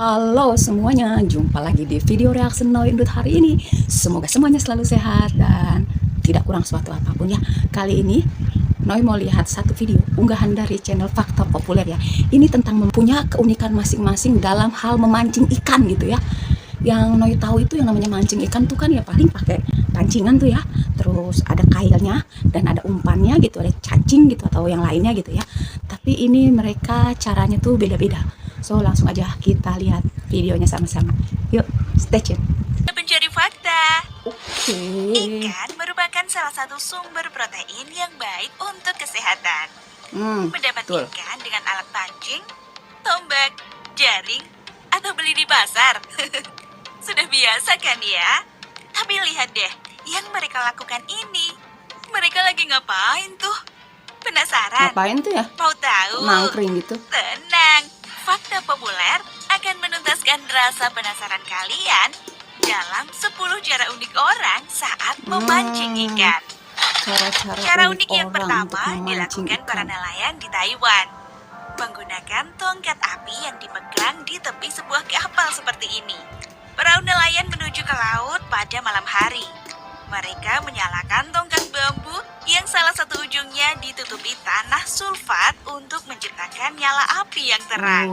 Halo semuanya, jumpa lagi di video reaksi Noi Indut hari ini. Semoga semuanya selalu sehat dan tidak kurang suatu apapun ya. Kali ini Noi mau lihat satu video unggahan dari channel Fakta Populer ya. Ini tentang mempunyai keunikan masing-masing dalam hal memancing ikan gitu ya. Yang Noi tahu itu yang namanya mancing ikan tuh kan ya paling pakai pancingan tuh ya. Terus ada kailnya dan ada umpannya gitu, ada cacing gitu atau yang lainnya gitu ya. Tapi ini mereka caranya tuh beda-beda. So langsung aja kita lihat videonya sama-sama. Yuk, stay tune. Pencari fakta. Oke. Ikan merupakan salah satu sumber protein yang baik untuk kesehatan. Mendapat Betul. ikan dengan alat pancing, tombak, jaring, atau beli di pasar. Sudah biasa kan ya? Tapi lihat deh, yang mereka lakukan ini. Mereka lagi ngapain tuh? Penasaran? Ngapain tuh ya? Mau tahu? Nangkring gitu. Tenang, Fakta Populer akan menuntaskan rasa penasaran kalian dalam 10 cara unik orang saat memancing ikan. Cara unik yang pertama dilakukan para nelayan di Taiwan. Menggunakan tongkat api yang dipegang di tepi sebuah kapal seperti ini. Perahu nelayan menuju ke laut pada malam hari. Mereka menyalakan tongkat bambu yang salah satu ujungnya ditutupi tanah sulfat untuk menciptakan nyala api yang terang.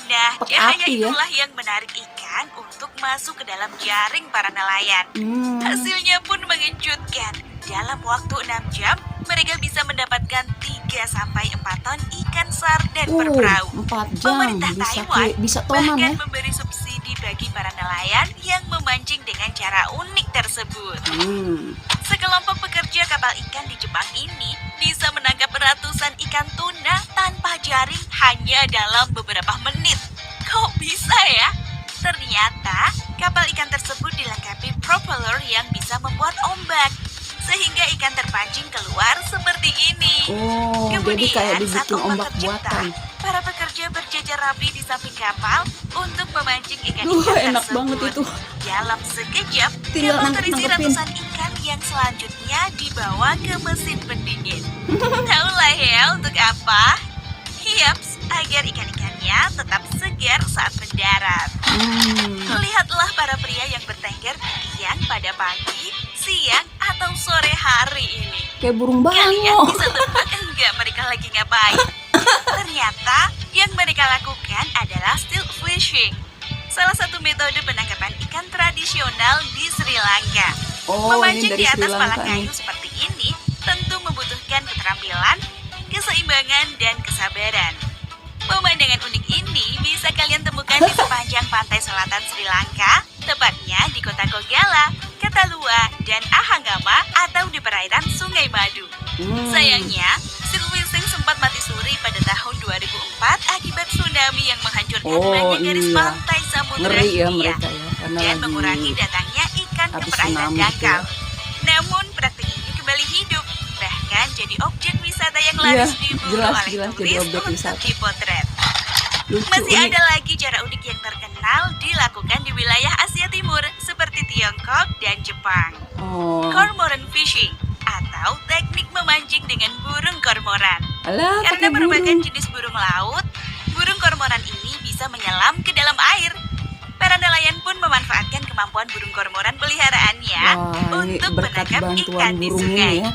Nah, cahaya itulah yang menarik ikan untuk masuk ke dalam jaring para nelayan. Hasilnya pun mengejutkan. Dalam waktu 6 jam, mereka bisa mendapatkan 3-4 ton ikan sarden per perahu. 4 jam Pemerintah Taiwan bisa tonan bahkan ya. memberi subsidi bagi para nelayan yang memancing dengan cara unik tersebut. Sekelompok pekerja kapal ikan di Jepang ini bisa menangkap ratusan ikan tuna tanpa jaring hanya dalam beberapa menit. Kok bisa ya? Ternyata kapal ikan tersebut dilengkapi propeller yang bisa membuat ombak, sehingga ikan terpancing keluar seperti ini. Jadi kayak dibikin saat ombak tercipta, buatan. para pekerja berjajar rapi di samping kapal untuk memancing ikan-ikan Enak tersebut. banget itu. Dalam sekejap, Tinggal kapal terisi nangkepin. ratusan ikan yang selanjutnya dibawa ke mesin pendingin. Tahulah ya untuk apa? Yaps, agar ikan-ikannya tetap segar saat mendarat. Lihatlah para pria yang bertengger demikian pada pagi, siang, atau sore hari ini. Kayak burung Kalian bango. bisa tebak enggak mereka lagi ngapain? Ternyata yang mereka lakukan adalah still fishing, salah satu metode penangkapan ikan tradisional di Sri Lanka. Memancing Ini dari di atas Sri palang Lanka kayu nih. seperti ini tentu membutuhkan keterampilan, keseimbangan, dan kesabaran. Pemandangan unik ini bisa kalian temukan di sepanjang pantai selatan Sri Lanka, tepatnya di kota Kogala, Katalua, dan Ahangama atau di perairan Sungai Madu. Sayangnya, still fishing sempat mati suri pada tahun 2004 akibat tsunami yang menghancurkan banyak garis pantai Samudra Ngeri ya Hindia mereka ya, karena dan lagi mengurangi datangnya ikan ke habis perairan tsunami gitu ya. dangkal. Namun praktik ini kembali hidup, bahkan jadi objek wisata yang Iya, laris diburu jelas, oleh jelas jadi turis objek untuk wisata. dipotret. Lucu, Masih unik. ada lagi cara unik yang terkenal dilakukan di wilayah Asia Timur seperti Tiongkok dan Jepang. Cormorant fishing atau teknik memancing dengan burung kormoran. Alah, Karena pakai merupakan burung. jenis burung laut, burung kormoran ini bisa menyelam ke dalam air. Para nelayan pun memanfaatkan kemampuan burung kormoran peliharaannya Wah, ini untuk berkat menangkap bantuan ikan di burung sungai. ini ya.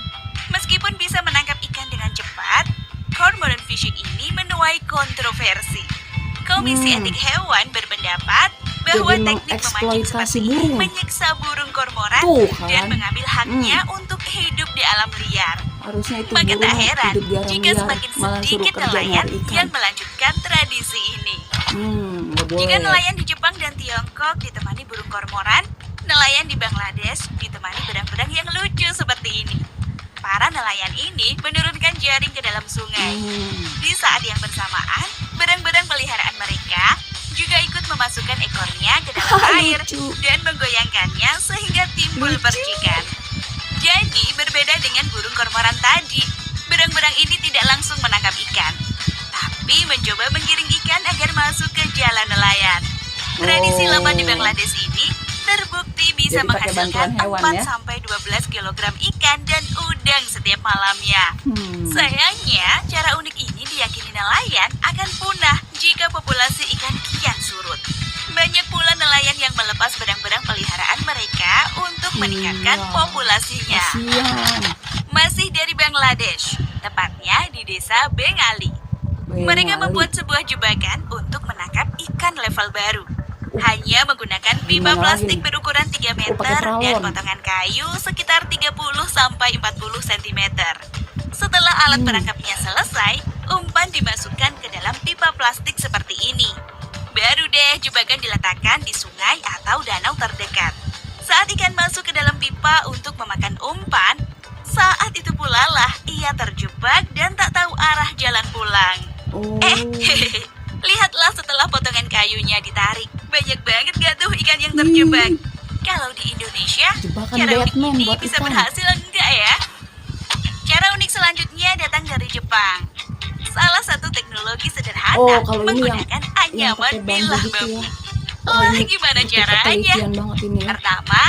Meskipun bisa menangkap ikan dengan cepat, cormorant fishing ini menuai kontroversi. Komisi Etik Hewan berpendapat bahwa Jadi teknik memancing mengeksploitasi seperti ini burung. menyiksa burung kormoran Tuh kan. dan mengambil haknya untuk hidup di alam liar. Harusnya itu Maka burung tak heran hidup di alam jika liar, semakin malah suruh sedikit kerja nelayan nyari ikan. yang melanjutkan tradisi ini. Nggak boleh. Jika nelayan di Jepang dan Tiongkok ditemani burung kormoran, nelayan di Bangladesh ditemani berang-berang yang lucu seperti ini. Para nelayan ini menurunkan jaring ke dalam sungai. Di saat yang bersamaan, berang-berang peliharaan mereka juga ikut memasukkan ekornya ke dalam air Lucu. dan menggoyangkannya sehingga timbul percikan. Jadi berbeda dengan burung kormoran tadi, berang-berang ini tidak langsung menangkap ikan, tapi mencoba menggiring ikan agar masuk ke jalan nelayan. Tradisi lama di Bangladesh ini terbukti bisa Jadi pakai menghasilkan bantuan hewan, ya? 4-12 kg ikan dan udang setiap malamnya. Sayangnya, cara unik ini diyakini nelayan akan punah jika populasi ikan kian surut. melepas barang-barang peliharaan mereka untuk meningkatkan populasinya. Kasian. Masih dari Bangladesh, tepatnya di desa Bengali. Mereka membuat sebuah jebakan untuk menangkap ikan level baru. Hanya menggunakan pipa Gimana plastik lagi? berukuran 3 pakai meter dan trawon. potongan kayu sekitar 30-40 cm. Setelah alat penangkapnya selesai, umpan dimasukkan ke dalam pipa plastik seperti ini. Baru deh jebakan diletakkan di sungai atau danau terdekat. Saat ikan masuk ke dalam pipa untuk memakan umpan, saat itu pula lah ia terjebak dan tak tahu arah jalan pulang. Oh. Lihatlah setelah potongan kayunya ditarik. Banyak banget gak tuh ikan yang terjebak? Kalau di Indonesia, Jebakan cara unik Batman ini buat bisa ikan. berhasil enggak ya? Cara unik selanjutnya datang dari Jepang. Salah satu teknologi sederhana Oh, kalau ini menggunakan yang anyaman pakai bambu bilah gitu bambu. ya. Wah, ini gimana butuh caranya? ketelitian banget ini ya. Pertama,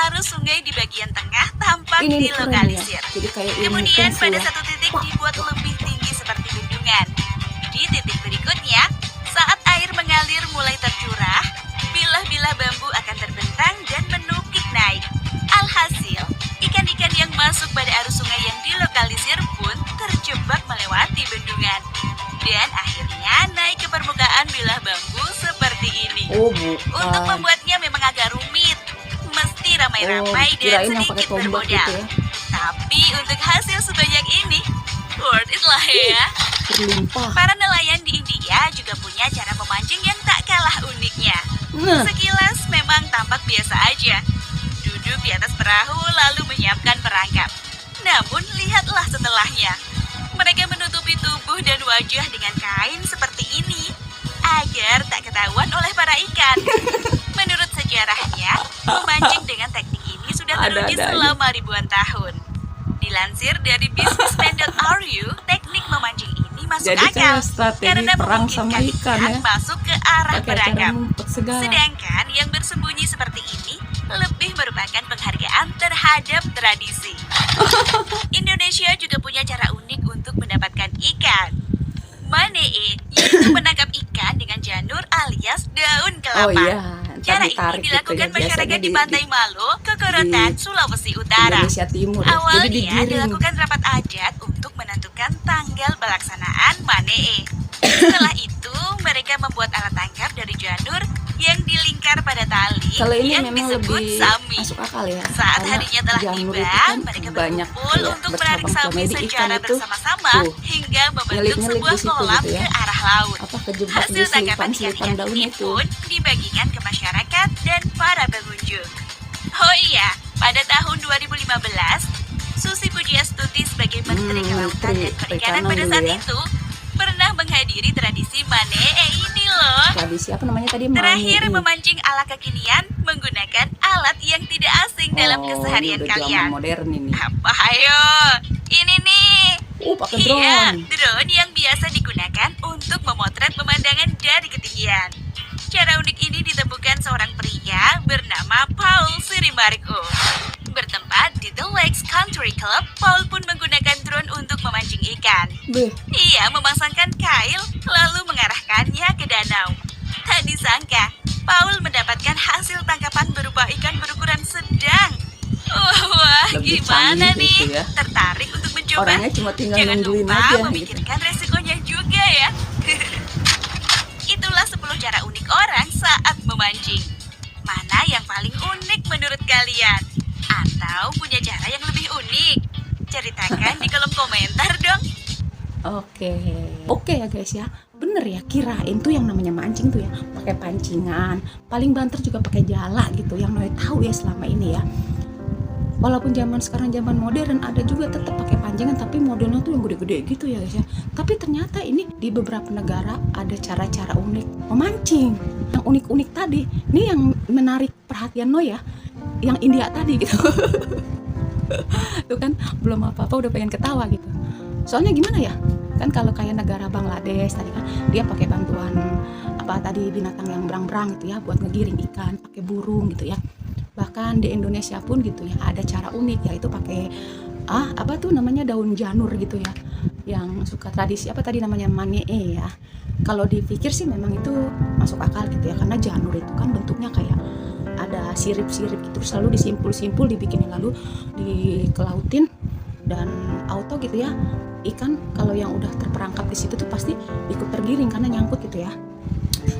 arus sungai di bagian tengah tampak Ini nih keren ya. dilokalisir. Jadi kayak ilmu Kemudian kungfu pada ya. satu titik dibuat lebih tinggi seperti bendungan. Di titik berikutnya, saat air mengalir mulai tercurah, bilah-bilah bambu akan terbentang dan menukik naik. Alhasil, ikan-ikan yang masuk pada arus sungai yang dilokalisir pun terjebak melewati bendungan. Dan akhirnya naik ke permukaan bilah bambu seperti ini. Oh, Untuk bukan. membuatnya memang agak rumit. Mesti ramai-ramai dan kirain yang pakai sedikit tombak bermodal. gitu ya. Tapi untuk hasil sebanyak ini, worth it lah ya. Berlimpah. Para nelayan di India juga punya cara memancing yang tak kalah uniknya. Nah, Sekilas memang tampak biasa aja. Duduk di atas perahu lalu menyiapkan perangkap. Namun lihatlah setelahnya. Mereka menutupi tubuh dan wajah dengan kain seperti ini agar tak ketahuan oleh para ikan. Menurut sejarahnya, memancing dengan teknik ini sudah teruji Ada-ada aja. selama ribuan tahun. Dilansir dari businessman.ru, teknik memancing ini masuk Jadi akal kayak strategi karena perang sama memungkinkan ikan ya. masuk ke arah pakai cara perangkap. ngumpet segala. Sedangkan yang bersembunyi seperti ini lebih merupakan penghargaan terhadap tradisi. Indonesia juga punya cara unik untuk mendapatkan ikan. Manee, yaitu menangkap ikan dengan janur alias daun kelapa. Oh iya, ntar Cara ini ditarik gitu dilakukan ya. masyarakat Biasanya di Pantai Malo, Kekorotan, di Sulawesi Utara. Indonesia Timur. Ya. Jadi Awalnya digiring. dilakukan rapat adat untuk menentukan tanggal pelaksanaan Manee. Setelah itu, mereka membuat alat tangkap dari janur yang dilingkar pada tali Kalau ini yang memang disebut lebih sami. masuk akal ya. Saat Karena harinya telah janur tiba, itu kan mereka banyak berkumpul kayak untuk menarik bercabang sami komedi ikan secara itu. bersama-sama Tuh, hingga membentuk nyelip-nyelip sebuah di situ kolam gitu ya. ke arah laut. Apa kejebak di Hasil tangkapan selipan-selipan ikan-ikan daun ini itu. pun dibagikan ke masyarakat dan para pengunjung. Oh iya, pada tahun 2015, Susi Pujiastuti sebagai Menteri Kelautan dan Menteri Perikanan Perikanan pada dulu saat ya. itu pernah menghadiri tradisi Manee ini loh. Tradisi apa namanya tadi? Terakhir Manee. memancing ala kekinian menggunakan alat yang tidak asing dalam keseharian ini udah kalian. zaman modern ini. Apa ayo? Ini nih. Pakai Iya, drone. drone yang biasa digunakan untuk memotret pemandangan dari ketinggian. Cara unik ini ditemukan seorang pria bernama Paul Sirimargo. Bertempat di The Lakes Country Club, Paul pun menggunakan drone untuk memancing ikan. Beh, Ia memasangkan kail lalu mengarahkannya ke danau. Tak disangka, Paul mendapatkan hasil tangkapan berupa ikan berukuran sedang. Wah, Lebih gimana canggih nih? gitu ya. Tertarik untuk mencoba? orangnya cuma tinggal Jangan nungguin lupa aja gitu. memikirkan resikonya juga ya. Itulah 10 cara unik orang saat memancing. Mana yang paling unik menurut kalian? Atau punya cara yang lebih unik? Ceritakan di kolom komentar dong. Oke ya guys ya, bener ya, kirain tuh yang namanya mancing tuh ya pakai pancingan, paling banter juga pakai jala gitu, yang Noe tahu ya selama ini ya. Walaupun zaman sekarang zaman modern ada juga tetap pakai pancingan, tapi modelnya tuh yang gede-gede gitu ya guys ya. Tapi ternyata ini di beberapa negara ada cara-cara unik memancing, yang unik-unik tadi. Ini yang menarik perhatian Noe ya, yang India tadi gitu. Tuh kan belum apa-apa udah pengen ketawa gitu. Soalnya gimana ya, kan kalau kayak negara Bangladesh tadi kan dia pakai bantuan apa tadi binatang yang berang-berang gitu ya buat ngegiring ikan, pakai burung gitu ya. Bahkan di Indonesia pun gitu ya ada cara unik, yaitu pakai apa tuh namanya daun janur gitu ya, yang suka tradisi apa tadi namanya manee ya. Kalau dipikir sih memang itu masuk akal gitu ya, karena janur itu kan bentuknya kayak ada sirip-sirip gitu, selalu disimpul-simpul dibikinin, lalu dikelautin dan auto gitu ya. Ikan kalau yang udah terperangkap di situ tuh pasti ikut tergiring karena nyangkut gitu ya.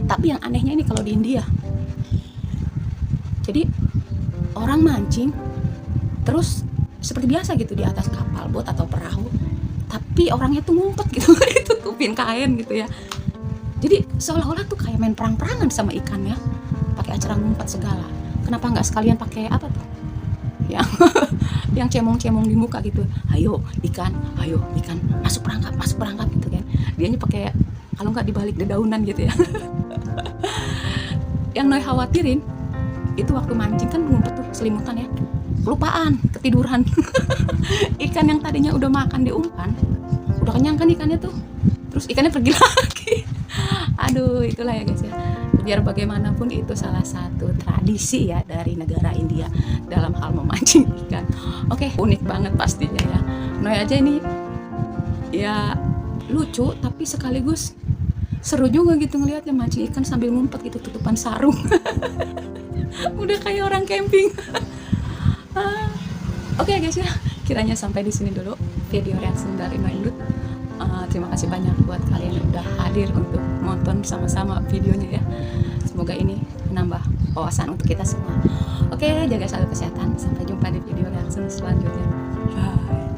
Tapi yang anehnya ini kalau di India, jadi orang mancing terus seperti biasa gitu di atas kapal, bot atau perahu, tapi orangnya tuh ngumpet gitu ditutupin kain gitu ya. Jadi seolah-olah tuh kayak main perang-perangan sama ikannya, pakai acara ngumpet segala. Kenapa nggak sekalian pakai apa tuh yang cemong-cemong di muka gitu, ayo ikan masuk perangkap gitu kan. Dianya pakai, kalau nggak dibalik dedaunan gitu ya. Yang Noi khawatirin itu waktu mancing kan ngumpet tuh selimutan ya, kelupaan, ketiduran. Ikan yang tadinya udah makan di umpan, udah kenyang kan ikannya tuh, terus ikannya pergi lagi. Aduh, itulah ya guys ya, biar bagaimanapun itu salah satu tradisi ya dari negara India dalam hal memancing ikan. Oke, unik banget pastinya ya. Noi aja ini ya lucu tapi sekaligus seru juga gitu ngeliatnya mancing ikan sambil ngumpet gitu tutupan sarung. Udah kayak orang camping. Oke guys ya, kiranya sampai di sini dulu video reaction dari Noi Indut. Terima kasih banyak buat kalian yang udah hadir untuk nonton sama-sama videonya ya. Semoga ini menambah wawasan untuk kita semua. Oke, jaga selalu kesehatan. Sampai jumpa di video reaction selanjutnya. Bye.